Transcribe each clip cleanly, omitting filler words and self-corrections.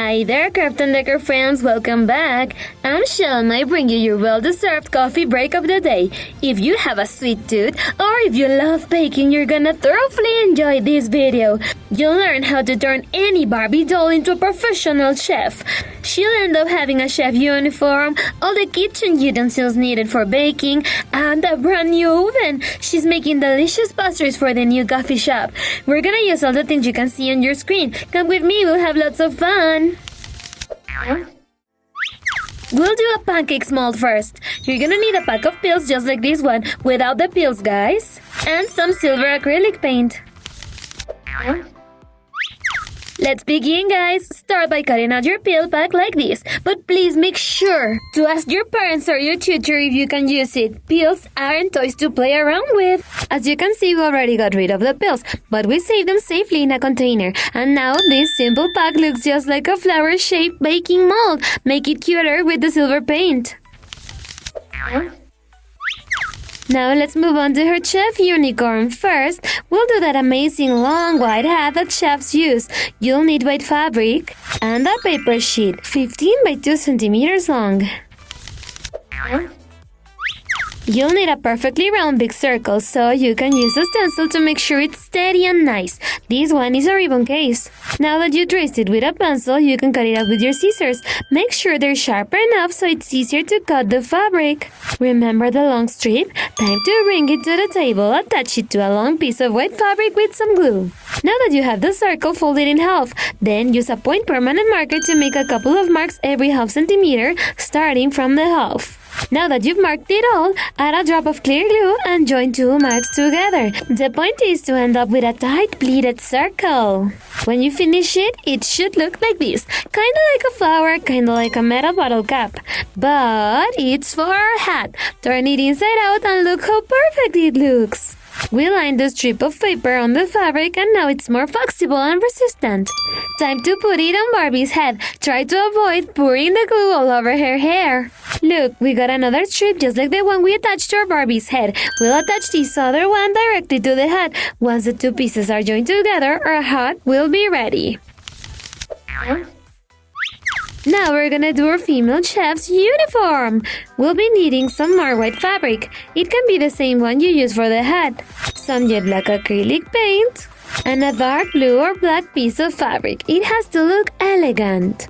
Hi there, Craft and Decor friends, welcome back. I'm Chelle and I bring you your well-deserved coffee break of the day. If you have a sweet tooth or if you love baking, you're gonna thoroughly enjoy this video. You'll learn how to turn any Barbie doll into a professional chef. She'll end up having a chef uniform, all the kitchen utensils needed for baking, and a brand new oven. She's making delicious pastries for the new coffee shop. We're gonna use all the things you can see on your screen. Come with me, we'll have lots of fun. We'll do a pancake mold first. You're gonna need a pack of pills just like this one, without the pills, guys, and some silver acrylic paint. Let's begin, guys. Start by cutting out your pill pack like this, but please make sure to ask your parents or your tutor if you can use it. Pills aren't toys to play around with. As you can see, we already got rid of the pills, but we saved them safely in a container. And now this simple pack looks just like a flower-shaped baking mold. Make it cuter with the silver paint. Now let's move on to her chef unicorn. First, we'll do that amazing long white hat that chefs use. You'll need white fabric and a paper sheet, 15 by 2 centimeters long. You'll need a perfectly round big circle, so you can use a stencil to make sure it's steady and nice. This one is a ribbon case. Now that you traced it with a pencil, you can cut it out with your scissors. Make sure they're sharp enough so it's easier to cut the fabric. Remember the long strip? Time to bring it to the table. Attach it to a long piece of white fabric with some glue. Now that you have the circle, fold it in half. Then use a point permanent marker to make a couple of marks every half centimeter, starting from the half. Now that you've marked it all, add a drop of clear glue and join two marks together. The point is to end up with a tight pleated circle. When you finish it, it should look like this. Kinda like a flower, kinda like a metal bottle cap. But it's for our hat. Turn it inside out and look how perfect it looks. We lined the strip of paper on the fabric and now it's more flexible and resistant. Time to put it on Barbie's head. Try to avoid pouring the glue all over her hair. Look, we got another strip just like the one we attached to our Barbie's head. We'll attach this other one directly to the hat. Once the two pieces are joined together, our hat will be ready. Now we're gonna do our female chef's uniform. We'll be needing some more white fabric. It can be the same one you use for the hat. Some jet black acrylic paint. And a dark blue or black piece of fabric. It has to look elegant.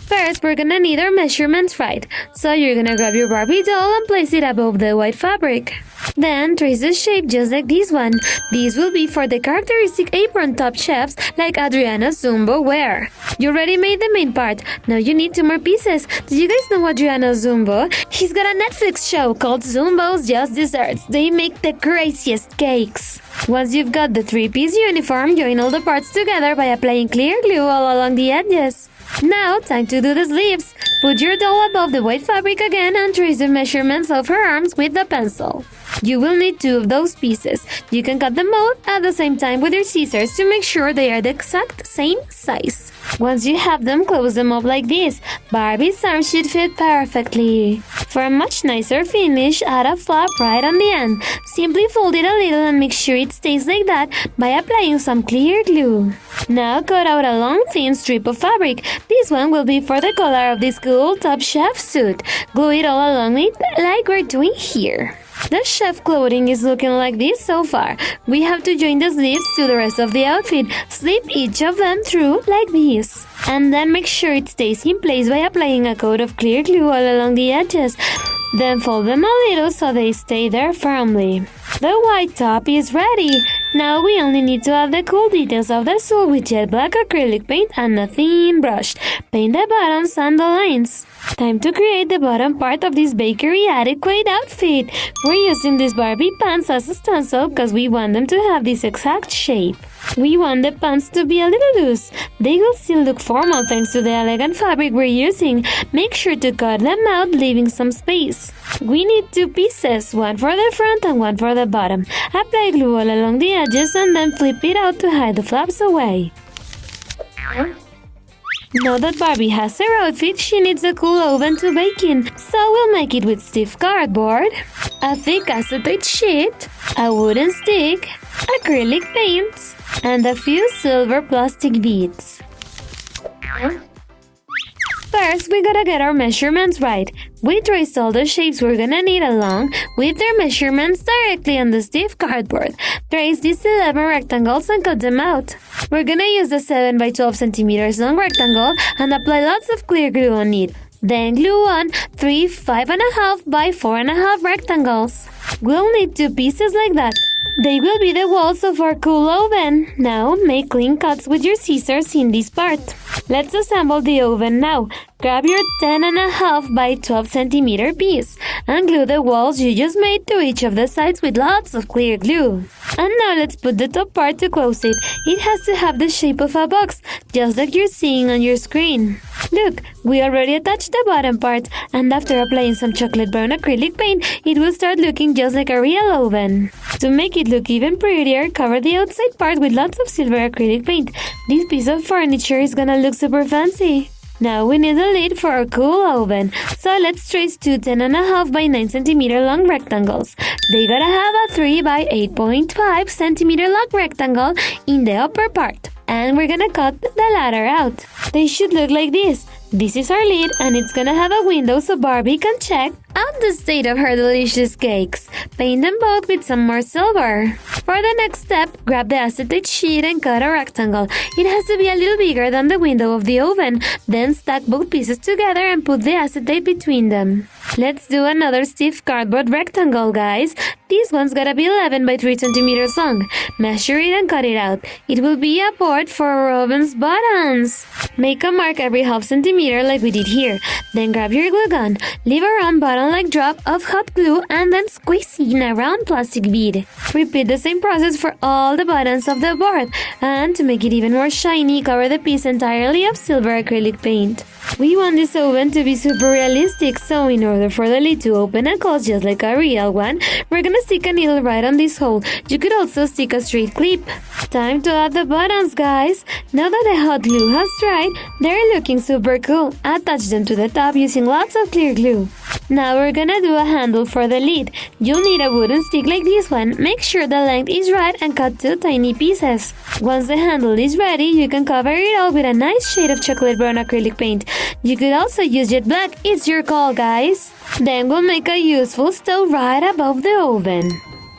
First, we're gonna need our measurements right. So you're gonna grab your Barbie doll and place it above the white fabric. Then trace the shape just like this one. These will be for the characteristic apron top chefs like Adriana Zumbo wear. You already made the main part. Now you need 2 more pieces. Do you guys know Adriana Zumbo? She's got a Netflix show called Zumbo's Just Desserts. They make the craziest cakes. Once you've got the 3-piece uniform, join all the parts together by applying clear glue all along the edges. Now, time to do the sleeves. Put your doll above the white fabric again and trace the measurements of her arms with the pencil. You will need 2 of those pieces. You can cut them both at the same time with your scissors to make sure they are the exact same size. Once you have them, close them up like this. Barbie's arms should fit perfectly. For a much nicer finish, add a flap right on the end. Simply fold it a little and make sure it stays like that by applying some clear glue. Now cut out a long thin strip of fabric. This one will be for the color of this cool top chef suit. Glue it all along it like we're doing here. The chef clothing is looking like this so far. We have to join the sleeves to the rest of the outfit. Slip each of them through like this. And then make sure it stays in place by applying a coat of clear glue all along the edges. Then fold them a little so they stay there firmly. The white top is ready. Now we only need to add the cool details of the suit with jet black acrylic paint and a thin brush. Paint the bottoms and the lines. Time to create the bottom part of this bakery adequate outfit. We're using these Barbie pants as a stencil because we want them to have this exact shape. We want the pants to be a little loose. They will still look formal thanks to the elegant fabric we're using. Make sure to cut them out, leaving some space. We need 2 pieces, one for the front and one for the bottom. Apply glue all along the edges and then flip it out to hide the flaps away. Now that Barbie has her outfit, she needs a cool oven to bake in, so we'll make it with stiff cardboard, a thick acetate sheet, a wooden stick, acrylic paints, and a few silver plastic beads. First, we gotta get our measurements right. We traced all the shapes we're gonna need along with their measurements directly on the stiff cardboard. Trace these 11 rectangles and cut them out. We're gonna use the 7 by 12 centimeters long rectangle and apply lots of clear glue on it. Then glue on 3 5.5 by 4.5 rectangles. We'll need 2 pieces like that. They will be the walls of our cool oven. Now, make clean cuts with your scissors in this part. Let's assemble the oven now. Grab your 10.5 by 12 centimeter piece and glue the walls you just made to each of the sides with lots of clear glue. And now let's put the top part to close it. It has to have the shape of a box, just like you're seeing on your screen. Look, we already attached the bottom part, and after applying some chocolate brown acrylic paint, it will start looking just like a real oven. To make it look even prettier, cover the outside part with lots of silver acrylic paint. This piece of furniture is gonna look super fancy. Now we need a lid for our cool oven, so let's trace 2 10.5 by 9 centimeter long rectangles. They gotta have a 3 by 8.5 centimeter long rectangle in the upper part, and we're gonna cut the latter out. They should look like this. This is our lid, and it's gonna have a window so Barbie can check out the state of her delicious cakes. Paint them both with some more silver. For the next step, grab the acetate sheet and cut a rectangle. It has to be a little bigger than the window of the oven. Then stack both pieces together and put the acetate between them. Let's do another stiff cardboard rectangle, guys. This one's gotta be 11 by 3 centimeters long. Measure it and cut it out. It will be a board for our oven's buttons. Make a mark every half centimeter like we did here. Then grab your glue gun. Leave a round button-like drop of hot glue and then squeeze in a round plastic bead. Repeat the same process for all the buttons of the board. And to make it even more shiny, cover the piece entirely of silver acrylic paint. We want this oven to be super realistic, so in order for the lid to open and close just like a real one, we're gonna stick a needle right on this hole. You could also stick a straight clip. Time to add the buttons, guys. Now that the hot glue has dried, they're looking super cool. Attach them to the top using lots of clear glue. Now we're gonna do a handle for the lid. You'll need a wooden stick like this one. Make sure the length is right and cut 2 tiny pieces. Once the handle is ready, you can cover it all with a nice shade of chocolate brown acrylic paint. You could also use jet black. It's your call, guys. Then we'll make a useful stove right above the oven,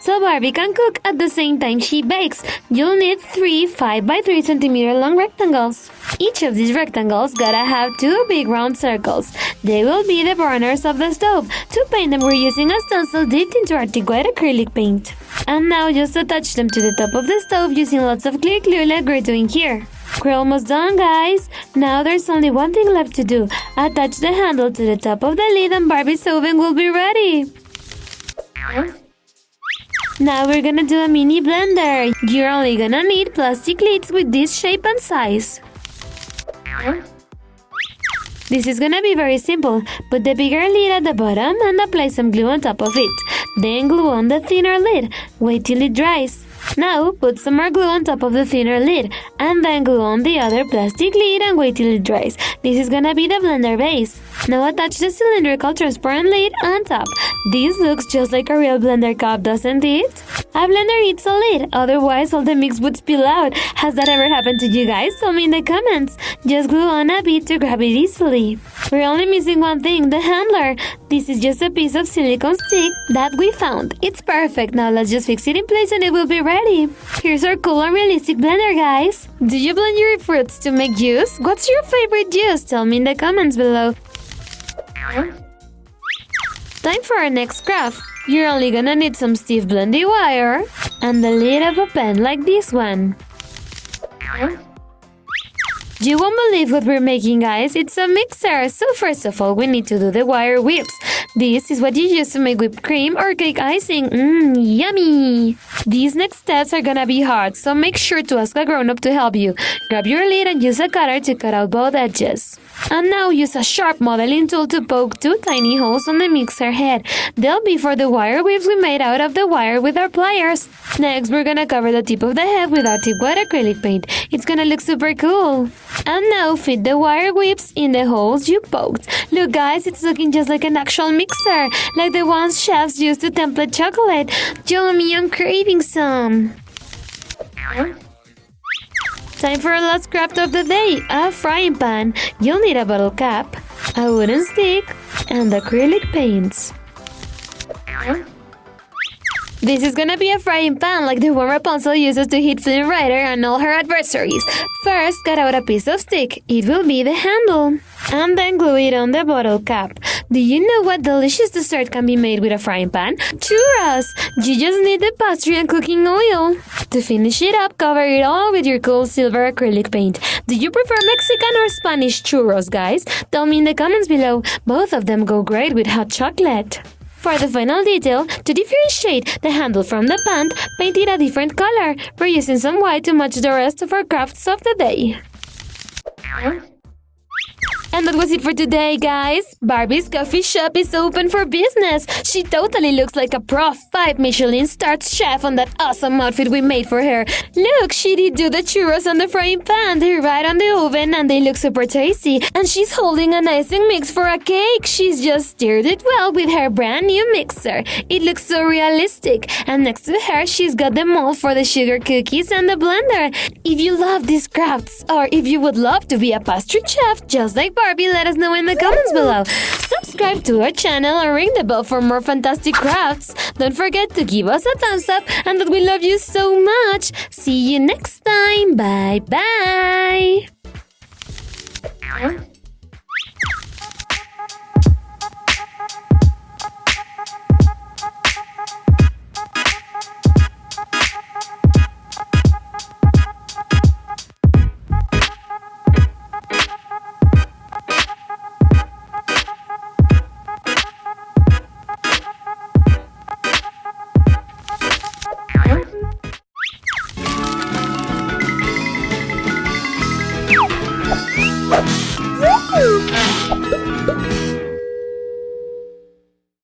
so Barbie can cook at the same time she bakes. You'll need 3 5 by 3 centimeter long rectangles. Each of these rectangles gotta have 2 big round circles. They will be the burners of the stove. To paint them, we're using a stencil dipped into Arctic White acrylic paint. And now just attach them to the top of the stove using lots of clear glue like we're doing here. We're almost done, guys. Now there's only one thing left to do. Attach the handle to the top of the lid and Barbie's oven will be ready. Now we're gonna do a mini blender. You're only gonna need plastic lids with this shape and size. This is gonna be very simple. Put the bigger lid at the bottom and apply some glue on top of it. Then glue on the thinner lid. Wait till it dries. Now put some more glue on top of the thinner lid and then glue on the other plastic lid and wait till it dries. This is gonna be the blender base. Now attach the cylindrical transparent lid on top. This looks just like a real blender cup, doesn't it? A blender needs a lid, otherwise all the mix would spill out. Has that ever happened to you guys? Tell me in the comments. Just glue on a bit to grab it easily. We're only missing one thing, the handler. This is just a piece of silicone stick that we found. It's perfect. Now let's just fix it in place and it will be ready. Here's our cool and realistic blender, guys. Do you blend your fruits to make juice? What's your favorite juice? Tell me in the comments below. Time for our next craft. You're only gonna need some stiff blending wire and the lid of a pen like this one. You won't believe what we're making, guys. It's a mixer. So first of all, we need to do the wire whips. This is what you use to make whipped cream or cake icing. Yummy! These next steps are gonna be hard, so make sure to ask a grown-up to help you. Grab your lid and use a cutter to cut out both edges. And now use a sharp modeling tool to poke 2 tiny holes on the mixer head. They'll be for the wire whips we made out of the wire with our pliers. Next, we're gonna cover the tip of the head with Arctic White acrylic paint. It's gonna look super cool. And now fit the wire whips in the holes you poked. Look guys, it's looking just like an actual mixer, like the ones chefs use to template chocolate. Yummy, I'm craving some. Time for our last craft of the day, a frying pan. You'll need a bottle cap, a wooden stick, and acrylic paints. This is gonna be a frying pan like the one Rapunzel uses to hit Flynn Rider and all her adversaries. First, cut out a piece of stick. It will be the handle. And then glue it on the bottle cap. Do you know what delicious dessert can be made with a frying pan? Churros! You just need the pastry and cooking oil. To finish it up, cover it all with your cool silver acrylic paint. Do you prefer Mexican or Spanish churros, guys? Tell me in the comments below. Both of them go great with hot chocolate. For the final detail, to differentiate the handle from the pan, paint it a different color. We're using some white to match the rest of our crafts of the day. And that was it for today, guys. Barbie's coffee shop is open for business. She totally looks like a pro 5 Michelin-starred chef on that awesome outfit we made for her. Look, she did do the churros on the frying pan. They're right on the oven and they look super tasty. And she's holding an icing mix for a cake. She's just stirred it well with her brand new mixer. It looks so realistic. And next to her, she's got the mold for the sugar cookies and the blender. If you love these crafts, or if you would love to be a pastry chef just like Barbie, let us know in the comments below. Subscribe to our channel and ring the bell for more fantastic crafts. Don't forget to give us a thumbs up and that we love you so much. See you next time. Bye bye. Woo!